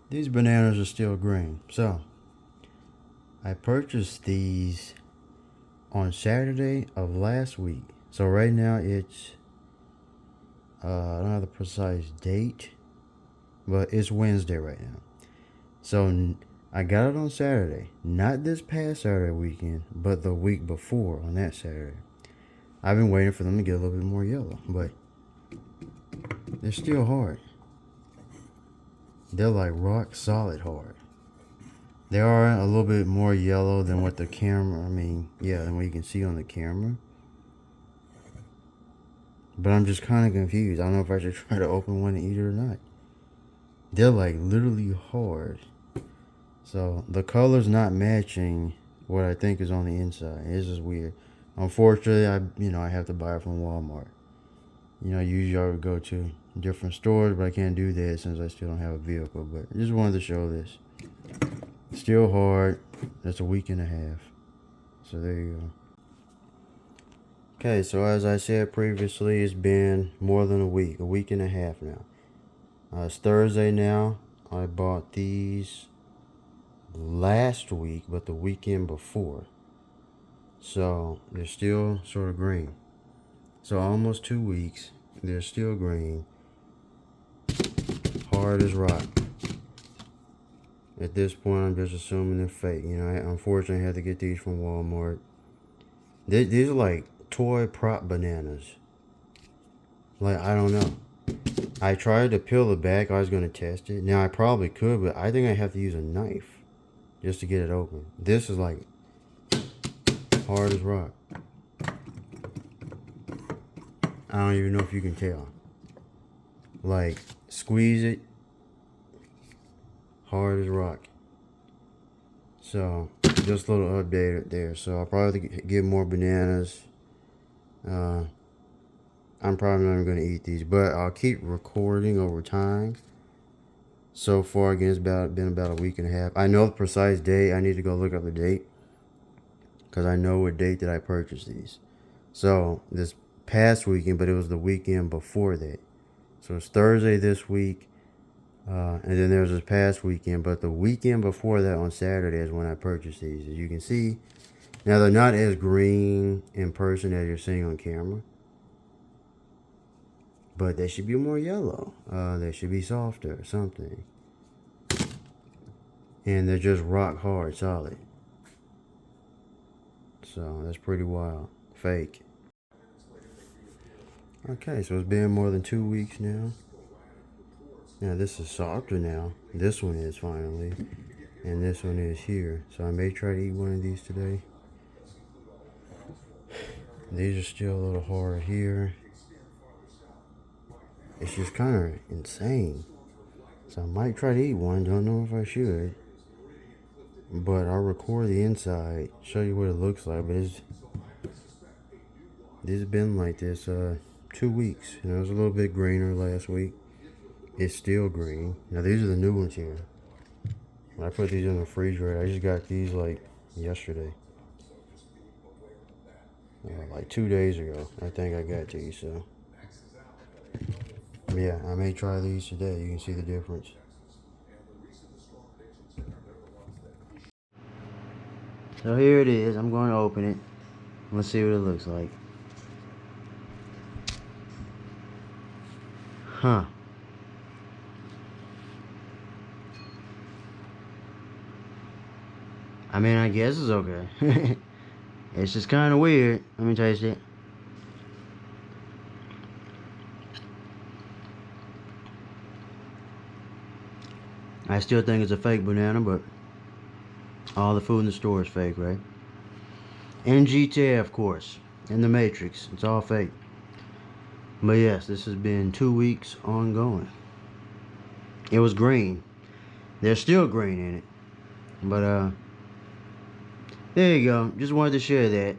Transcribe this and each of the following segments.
These bananas are still green. So, I purchased these on Saturday of last week. So right now it's, I don't have the precise date, but it's Wednesday right now. So I got it on Saturday. Not this past Saturday weekend, but the week before on that Saturday. I've been waiting for them to get a little bit more yellow, but they're still hard. They're like rock solid hard. They are a little bit more yellow than what the camera, than what you can see on the camera. But I'm just kind of confused. I don't know if I should try to open one and eat it or not. They're like literally hard. So the color's not matching what I think is on the inside. It's just weird. Unfortunately, I have to buy it from Walmart. Usually I would go to different stores, but I can't do that since I still don't have a vehicle. But I just wanted to show this. Still hard. That's a week and a half. So there you go. Okay, so as I said previously, it's been more than a week and a half now. It's Thursday now. I bought these last week, but the weekend before. So they're still sort of green. So almost 2 weeks, they're still green. Hard as rock. At this point, I'm just assuming they're fake. Unfortunately, I had to get these from Walmart. These are like toy prop bananas. Like, I don't know. I tried to peel the back. I was going to test it. Now, I probably could, but I think I have to use a knife just to get it open. This is like hard as rock. I don't even know if you can tell. Like, squeeze it. Hard as rock. So, just a little update there. So, I'll probably get more bananas. I'm probably not even going to eat these, but I'll keep recording over time. So far, again, it's been about a week and a half. I know the precise date. I need to go look up the date because I know what date that I purchased these. So, this past weekend, but it was the weekend before that. So, it's Thursday this week. And then there's this past weekend, but the weekend before that on Saturday is when I purchased these. As you can see, now they're not as green in person as you're seeing on camera, but they should be more yellow. They should be softer or something. And they're just rock hard, solid. So that's pretty wild. Fake. Okay, so it's been more than 2 weeks now. Now this is softer now. This one is finally. And this one is here. So I may try to eat one of these today. These are still a little hard here. It's just kind of insane. So I might try to eat one. Don't know if I should. But I'll record the inside. Show you what it looks like. But this has been like this 2 weeks. It was a little bit greener last week. It's still green. Now these are the new ones here. When I put these in the refrigerator, I just got these like yesterday. Like 2 days ago, I think I got these. So yeah, I may try these today. You can see the difference. So here it is. I'm going to open it. Let's see what it looks like. Huh. I guess it's okay. It's just kind of weird. Let me taste it. I still think it's a fake banana, but all the food in the store is fake, right? And GTA, of course. And the Matrix. It's all fake. But yes, this has been 2 weeks ongoing. It was green. There's still green in it. But, there you go. Just wanted to share that.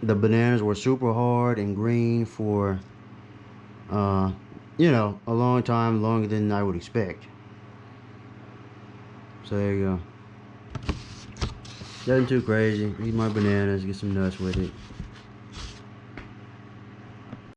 The bananas were super hard and green for, a long time, longer than I would expect. So there you go. Nothing too crazy. Eat my bananas, get some nuts with it.